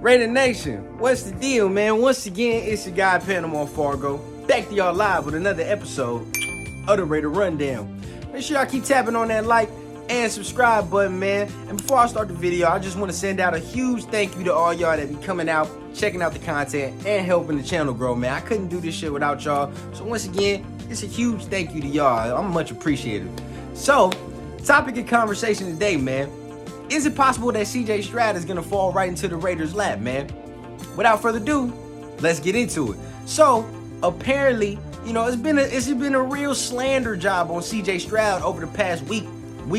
Raider Nation, what's the deal, man? Once again, it's your guy PanamaFargo, back to y'all live with another episode of the Raider Rundown. Make sure y'all keep tapping on that like and subscribe button, man. And before I start the video, I just want to send out a huge thank you to all y'all that be coming out, checking out the content, and helping the channel grow, man. I couldn't do this shit without y'all. So once again, it's a huge thank you to y'all. I'm much appreciated. So, topic of conversation today, man. Is it possible that CJ Stroud is going to fall right into the Raiders' lap, man? Without further ado, let's get into it. So, apparently, you know, it's been a real slander job on CJ Stroud over the past week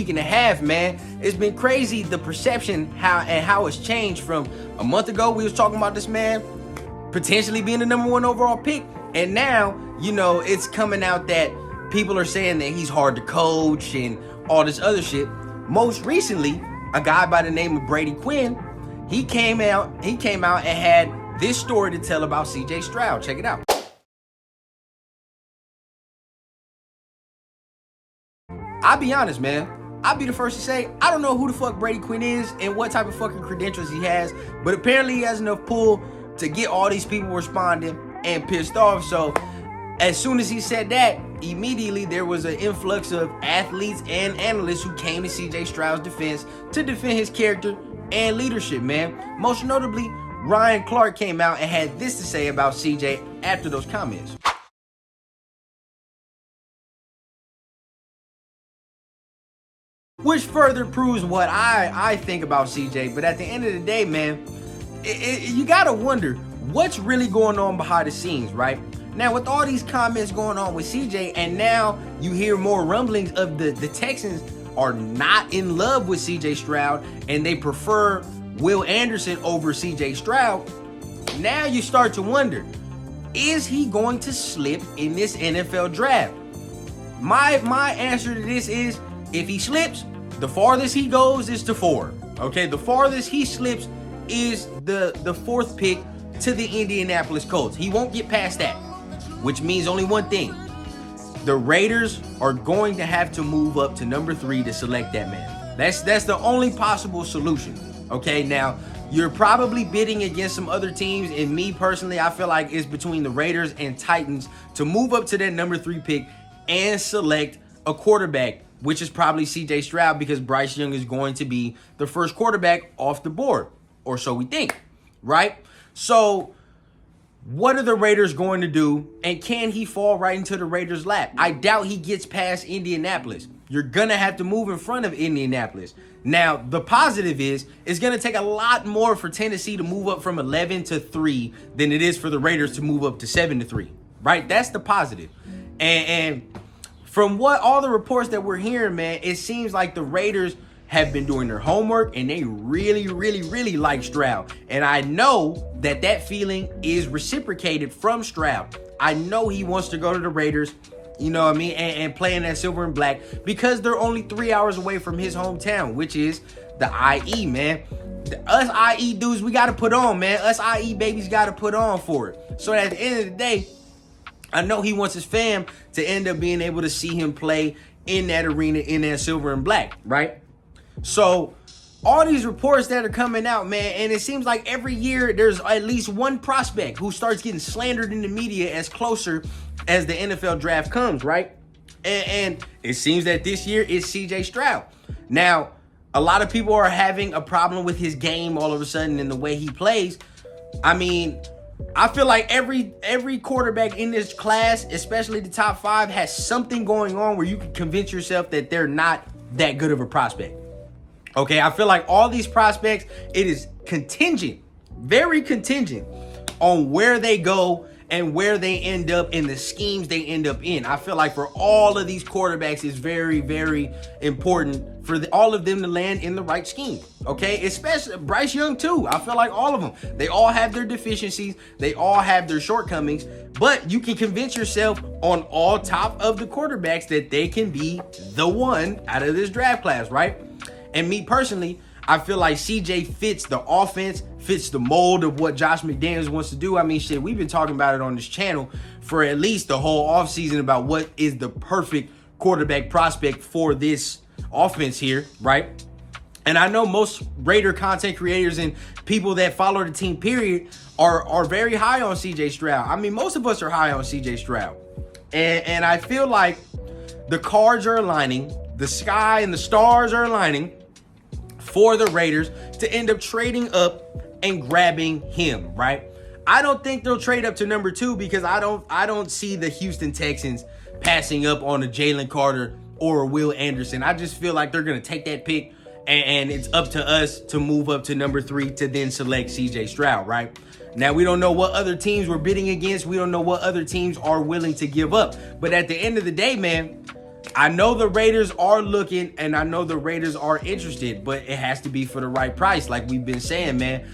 and a half, man. It's been crazy, the perception how it's changed from a month ago. We was talking about this man potentially being the #1 overall pick, and now, you know, it's coming out that people are saying that he's hard to coach and all this other shit. Most recently, a guy by the name of Brady Quinn, he came out and had this story to tell about CJ Stroud. Check it out. I'll be honest, man. I'll be the first to say, I don't know who the fuck Brady Quinn is and what type of fucking credentials he has, but apparently he has enough pull to get all these people responding and pissed off. So as soon as he said that, immediately there was an influx of athletes and analysts who came to CJ Stroud's defense to defend his character and leadership, man. Most notably, Ryan Clark came out and had this to say about CJ after those comments. Which further proves what I think about CJ. But at the end of the day, man, you gotta wonder what's really going on behind the scenes, right? Now, with all these comments going on with CJ, and now you hear more rumblings of the Texans are not in love with CJ Stroud and they prefer Will Anderson over CJ Stroud. Now you start to wonder, is he going to slip in this NFL draft? My answer to this is, if he slips, the farthest he goes is to 4. Okay, the farthest he slips is the 4th pick to the Indianapolis Colts. He won't get past that, which means only one thing. The Raiders are going to have to move up to number 3 to select that man. That's the only possible solution. Okay, now you're probably bidding against some other teams, and me personally, I feel like it's between the Raiders and Titans to move up to that number 3 pick and select a quarterback, which is probably CJ Stroud, because Bryce Young is going to be the first quarterback off the board, or so we think, right? So what are the Raiders going to do, and can he fall right into the Raiders' lap? I doubt he gets past Indianapolis. You're going to have to move in front of Indianapolis. Now, the positive is, it's going to take a lot more for Tennessee to move up from 11 to 3 than it is for the Raiders to move up to 7 to 3, right? That's the positive. And from what all the reports that we're hearing, man, it seems like the Raiders have been doing their homework and they really, really, really like Stroud. And I know that feeling is reciprocated from Stroud. I know he wants to go to the Raiders, you know what I mean, and play in that silver and black, because they're only 3 hours away from his hometown, which is the IE, man. Us IE dudes, we got to put on, man. Us IE babies got to put on for it. So at the end of the day, I know he wants his fam to end up being able to see him play in that arena, in that silver and black, right? So all these reports that are coming out, man, and it seems like every year there's at least one prospect who starts getting slandered in the media as closer as the NFL draft comes, right? And it seems that this year is CJ Stroud. Now, a lot of people are having a problem with his game all of a sudden and the way he plays. I mean, I feel like every quarterback in this class, especially the top 5, has something going on where you can convince yourself that they're not that good of a prospect. Okay, I feel like all these prospects, it is contingent, very contingent on where they go and where they end up in the schemes they end up in. I feel like for all of these quarterbacks, it's very, very important for all of them to land in the right scheme. Okay, especially Bryce Young too. I feel like all of them, they all have their deficiencies, they all have their shortcomings, but you can convince yourself on all top of the quarterbacks that they can be the one out of this draft class, right? And me personally, I feel like CJ fits the offense, fits the mold of what Josh McDaniels wants to do. I mean, shit, we've been talking about it on this channel for at least the whole offseason about what is the perfect quarterback prospect for this offense here, right? And I know most Raider content creators and people that follow the team, period, are very high on CJ Stroud. I mean, most of us are high on CJ Stroud. And I feel like the cards are aligning, the sky and the stars are aligning for the Raiders to end up trading up and grabbing him, right? I don't think they'll trade up to number 2 because I don't see the Houston Texans passing up on a Jalen Carter or a Will Anderson. I just feel like they're going to take that pick, and it's up to us to move up to number 3 to then select CJ Stroud, right? Now, we don't know what other teams we're bidding against. We don't know what other teams are willing to give up. But at the end of the day, man, I know the Raiders are looking, and I know the Raiders are interested, but it has to be for the right price, like we've been saying, man.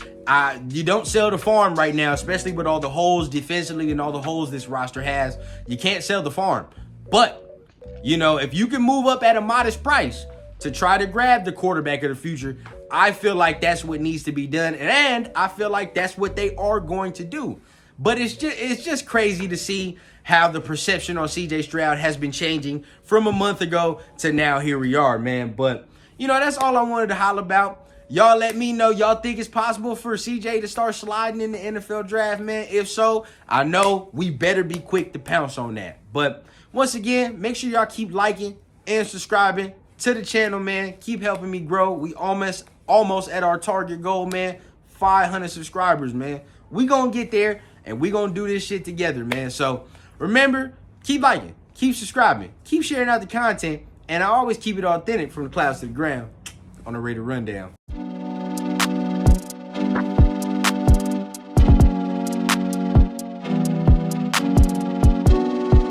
You don't sell the farm right now, especially with all the holes defensively and all the holes this roster has. You can't sell the farm. But, you know, if you can move up at a modest price to try to grab the quarterback of the future, I feel like that's what needs to be done, and I feel like that's what they are going to do. But it's just crazy to see how the perception on CJ Stroud has been changing from a month ago to now. Here we are, man. But, you know, that's all I wanted to holler about. Y'all let me know, y'all think it's possible for CJ to start sliding in the NFL draft, man? If so, I know we better be quick to pounce on that. But once again, make sure y'all keep liking and subscribing to the channel, man. Keep helping me grow. We almost at our target goal, man. 500 subscribers, man. We gonna get there, and we gonna do this shit together, man. So remember, keep liking, keep subscribing, keep sharing out the content, and I always keep it authentic from the clouds to the ground on the Raider Rundown.